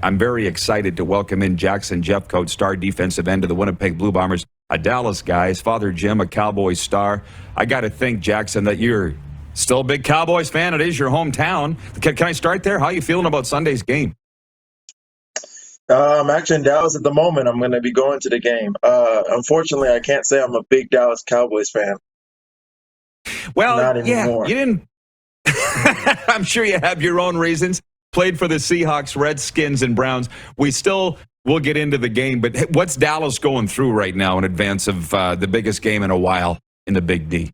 I'm very excited to welcome in Jackson Jeffcoat, star defensive end of the Winnipeg Blue Bombers, a Dallas guy. His father, Jim, a Cowboys star. I got to think, Jackson, that you're still a big Cowboys fan. It is your hometown. Can I start there? How are you feeling about Sunday's game? I'm actually in Dallas at the moment. I'm going to be going to the game. Unfortunately, I can't say I'm a big Dallas Cowboys fan. Well, Not anymore. You didn't. I'm sure you have your own reasons. Played for the Seahawks, Redskins, and Browns. We still will get into the game, but what's Dallas going through right now in advance of the biggest game in a while in the Big D?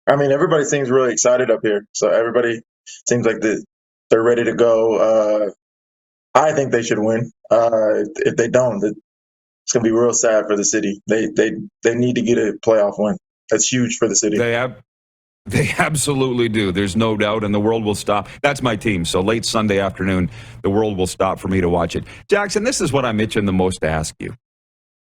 I mean, everybody seems really excited up here. So everybody seems like they're ready to go. I think they should win. If they don't, it's going to be real sad for the city. They need to get a playoff win. That's huge for the city. They absolutely do. There's no doubt, and the world will stop. That's my team. So late Sunday afternoon, the world will stop for me to watch it. Jackson, this is what I'm itching the most to ask you.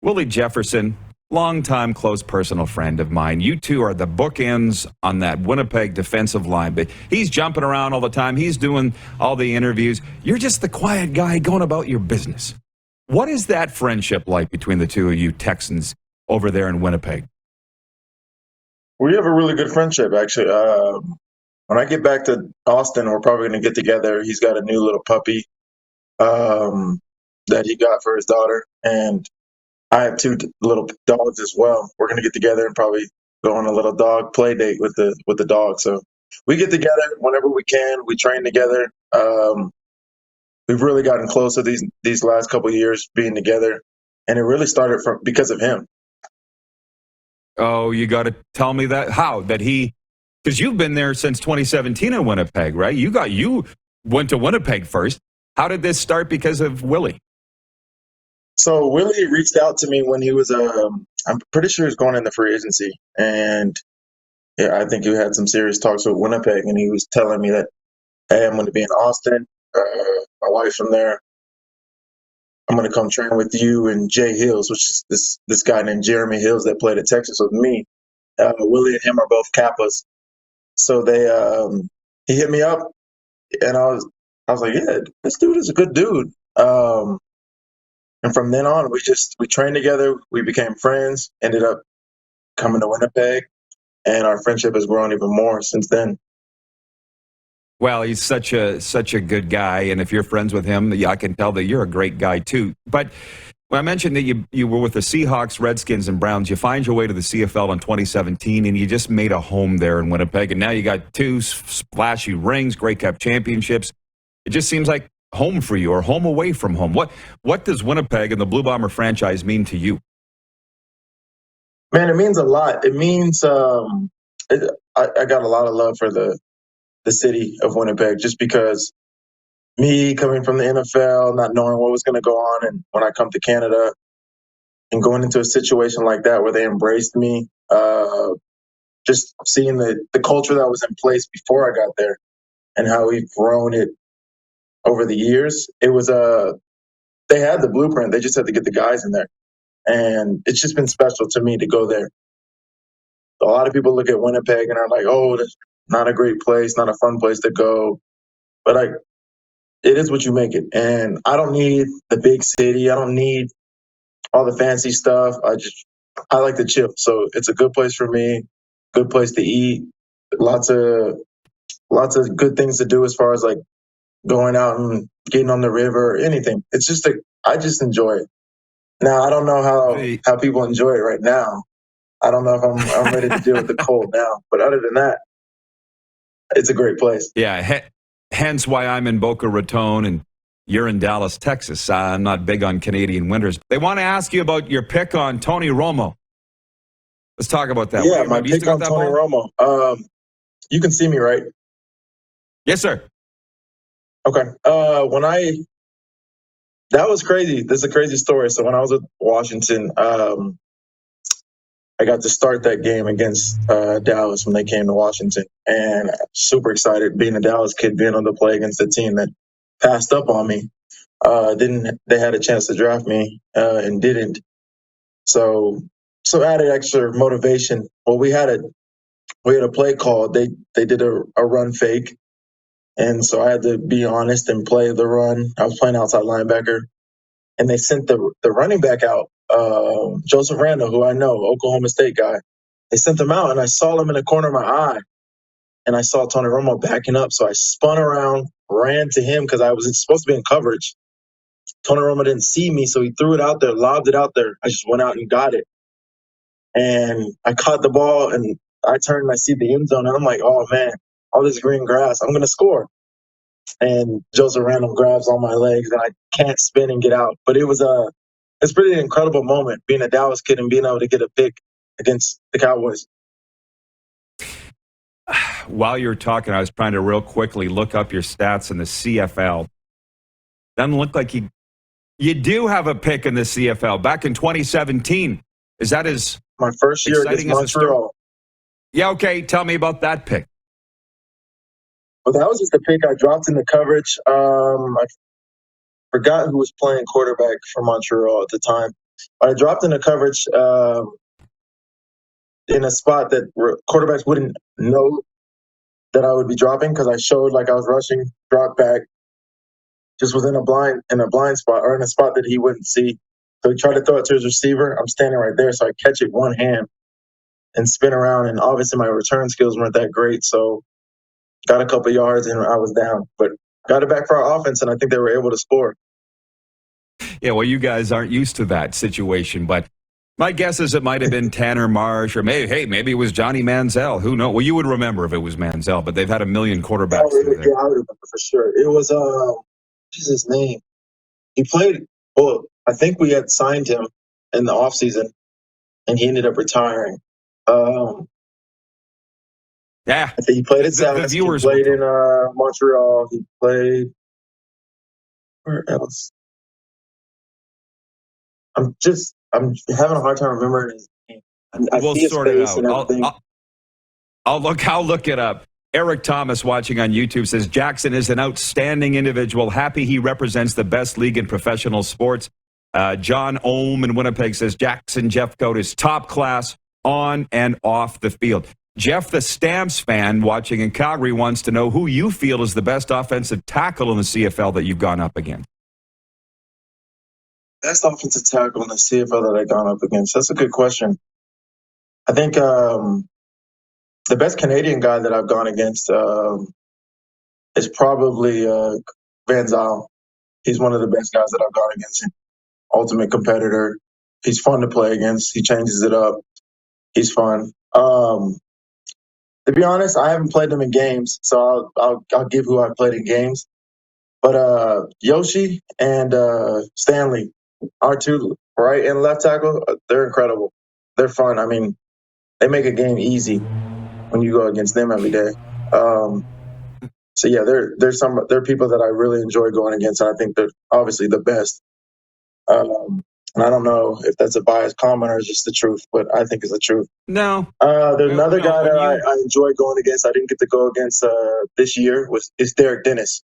Willie Jefferson, longtime close personal friend of mine. You two are the bookends on that Winnipeg defensive line. But he's jumping around all the time. He's doing all the interviews. You're just the quiet guy going about your business. What is that friendship like between the two of you Texans over there in Winnipeg? We have a really good friendship, actually. When I get back to Austin, we're probably going to get together. He's got a new little puppy that he got for his daughter, and I have two little dogs as well. We're going to get together and probably go on a little dog play date with the dog. So we get together whenever we can. We train together. We've really gotten closer these last couple of years being together, and it really started because of him. Oh, you got to tell me that. How? Because you've been there since 2017 in Winnipeg, right? You went to Winnipeg first. How did this start because of Willie? So Willie reached out to me when he was, I'm pretty sure he was going into free agency. And yeah, I think he had some serious talks with Winnipeg, and he was telling me that, hey, I'm going to be in Austin. My wife's from there. I'm going to come train with you and Jay Hills, which is this guy named Jeremy Hills that played at Texas with me. Willie and him are both Kappas. So he hit me up, and I was like, yeah, this dude is a good dude. And from then on, we trained together. We became friends, ended up coming to Winnipeg, and our friendship has grown even more since then. Well, he's such a good guy, and if you're friends with him, I can tell that you're a great guy too. But when I mentioned that you were with the Seahawks, Redskins, and Browns, you find your way to the CFL in 2017, and you just made a home there in Winnipeg, and now you got two splashy rings, Grey Cup championships. It just seems like home for you, or home away from home. What does Winnipeg and the Blue Bomber franchise mean to you? Man, it means a lot. It means I got a lot of love for the city of Winnipeg, just because me coming from the NFL, not knowing what was going to go on, and when I come to Canada and going into a situation like that where they embraced me, just seeing the culture that was in place before I got there and how we've grown it over the years. It was they had the blueprint. They just had to get the guys in there, and it's just been special to me to go there. A lot of people look at Winnipeg and are like, "Oh, that's not a great place, not a fun place to go," but it is what you make it. And I don't need the big city. I don't need all the fancy stuff. I like to chill. So it's a good place for me. Good place to eat. Lots of good things to do as far as like going out and getting on the river or anything. It's just I just enjoy it. Now I don't know how people enjoy it right now. I don't know if I'm ready to deal with the cold now. But other than that, it's a great place. Yeah, hence why I'm in Boca Raton and you're in Dallas, Texas. I'm not big on Canadian winters. They want to ask you about your pick on Tony Romo. Let's talk about that. Yeah, my pick on Tony Romo. You can see me, right? Yes, sir. Okay. That was crazy. This is a crazy story. So when I was at Washington, I got to start that game against Dallas when they came to Washington, and super excited being a Dallas kid, being on the play against a team that passed up on me. They had a chance to draft me and didn't. So added extra motivation. Well, we had a play called. They did a run fake, And so I had to be honest and play the run. I was playing outside linebacker, and they sent the running back out, Joseph Randall, who I know, Oklahoma State guy. They sent him out, and I saw him in the corner of my eye, and I saw Tony Romo backing up. So I spun around, ran to him because I was supposed to be in coverage. Tony Romo didn't see me, so he threw it out there, lobbed it out there. I just went out and got it. And I caught the ball, and I turned and I see the end zone, and I'm like, oh, man, all this green grass, I'm going to score. And Joseph Randall grabs on my legs, and I can't spin and get out. But it's pretty an incredible moment being a Dallas kid and being able to get a pick against the Cowboys. While you're talking, I was trying to real quickly look up your stats in the CFL. Doesn't look like you do have a pick in the CFL back in 2017. Is that my first year against Montreal? Yeah, okay. Tell me about that pick. Well, that was just a pick I dropped in the coverage. I forgot who was playing quarterback for Montreal at the time. But I dropped in the coverage in a spot that quarterbacks wouldn't know that I would be dropping because I showed like I was rushing, drop back, just was in a blind spot or in a spot that he wouldn't see. So he tried to throw it to his receiver. I'm standing right there, so I catch it one hand and spin around. And obviously my return skills weren't that great, so got a couple yards and I was down. But got it back for our offense, and I think they were able to score. Yeah, well, you guys aren't used to that situation, but my guess is it might have been Tanner Marsh, or maybe it was Johnny Manziel. Who knows? Well, you would remember if it was Manziel, but they've had a million quarterbacks. Yeah, I would remember for sure. It was what's his name? He played. Well, I think we had signed him in the offseason, and he ended up retiring. Yeah, I think he played at South. He played in Montreal. He played where else? I'm having a hard time remembering his name. I see his face and everything. I'll look it up. Eric Thomas watching on YouTube says Jackson is an outstanding individual. Happy he represents the best league in professional sports. John Ohm in Winnipeg says Jackson Jeffcoat is top class on and off the field. Jeff, the Stamps fan watching in Calgary, wants to know who you feel is the best offensive tackle in the CFL that you've gone up against. Best offensive tackle in the CFL that I've gone up against? That's a good question. I think the best Canadian guy that I've gone against is probably Manziel. He's one of the best guys that I've gone against. Ultimate competitor. He's fun to play against. He changes it up. He's fun. To be honest, I haven't played them in games, so I'll give who I've played in games. But Yoshi and Stanley, our two right and left tackle, they're incredible. They're fun. I mean, they make a game easy when you go against them every day. So yeah, they're people that I really enjoy going against, and I think they're obviously the best. And I don't know if that's a biased comment or just the truth, but I think it's the truth. No. There's another guy that I enjoy going against. I didn't get to go against this year. It's Derek Dennis.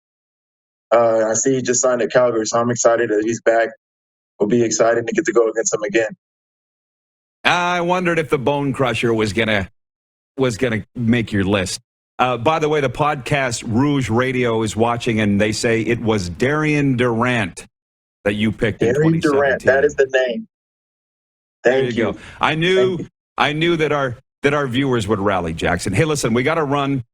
I see he just signed at Calgary, so I'm excited that he's back. Will be excited to get to go against him again. I wondered if the Bone Crusher was gonna make your list. By the way, the podcast Rouge Radio is watching, and they say it was Darian Durant that you picked in 2017. Darian Durant, that is the name. Thank you. Go. I knew that our viewers would rally, Jackson. Hey, listen, we got to run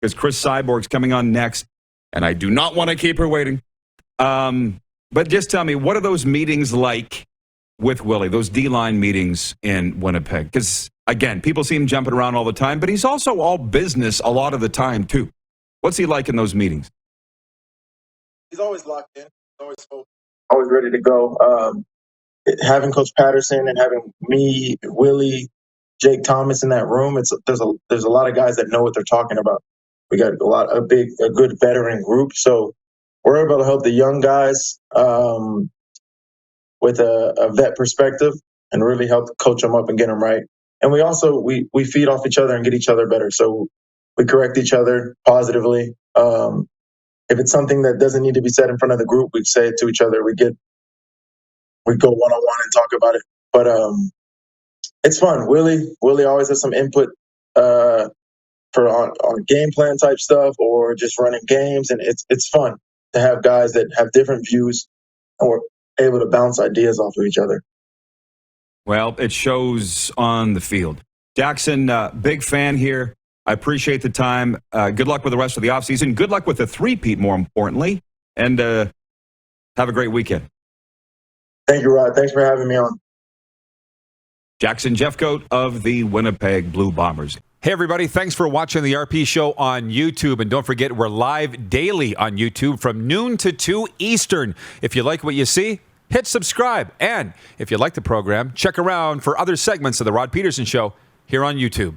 because Chris Cyborg's coming on next, and I do not want to keep her waiting. But just tell me, what are those meetings like with Willie, those D-line meetings in Winnipeg? Because, again, people see him jumping around all the time, but he's also all business a lot of the time, too. What's he like in those meetings? He's always locked in, always ready to go. Having Coach Pedersen and having me, Willie, Jake Thomas in that room, there's a lot of guys that know what they're talking about. We got a good veteran group, so we're able to help the young guys with a vet perspective and really help coach them up and get them right. And we also we feed off each other and get each other better. So we correct each other positively. If it's something that doesn't need to be said in front of the group, we say it to each other. We go one-on-one and talk about it. But it's fun. Willie always has some input for on game plan type stuff or just running games. And it's fun to have guys that have different views and we're able to bounce ideas off of each other. Well, it shows on the field. Jackson, big fan here. I appreciate the time. Good luck with the rest of the offseason. Good luck with the three-peat, more importantly. And have a great weekend. Thank you, Rod. Thanks for having me on. Jackson Jeffcoat of the Winnipeg Blue Bombers. Hey, everybody. Thanks for watching the RP Show on YouTube. And don't forget, we're live daily on YouTube from noon to 2 Eastern. If you like what you see, hit subscribe. And if you like the program, check around for other segments of the Rod Pedersen Show here on YouTube.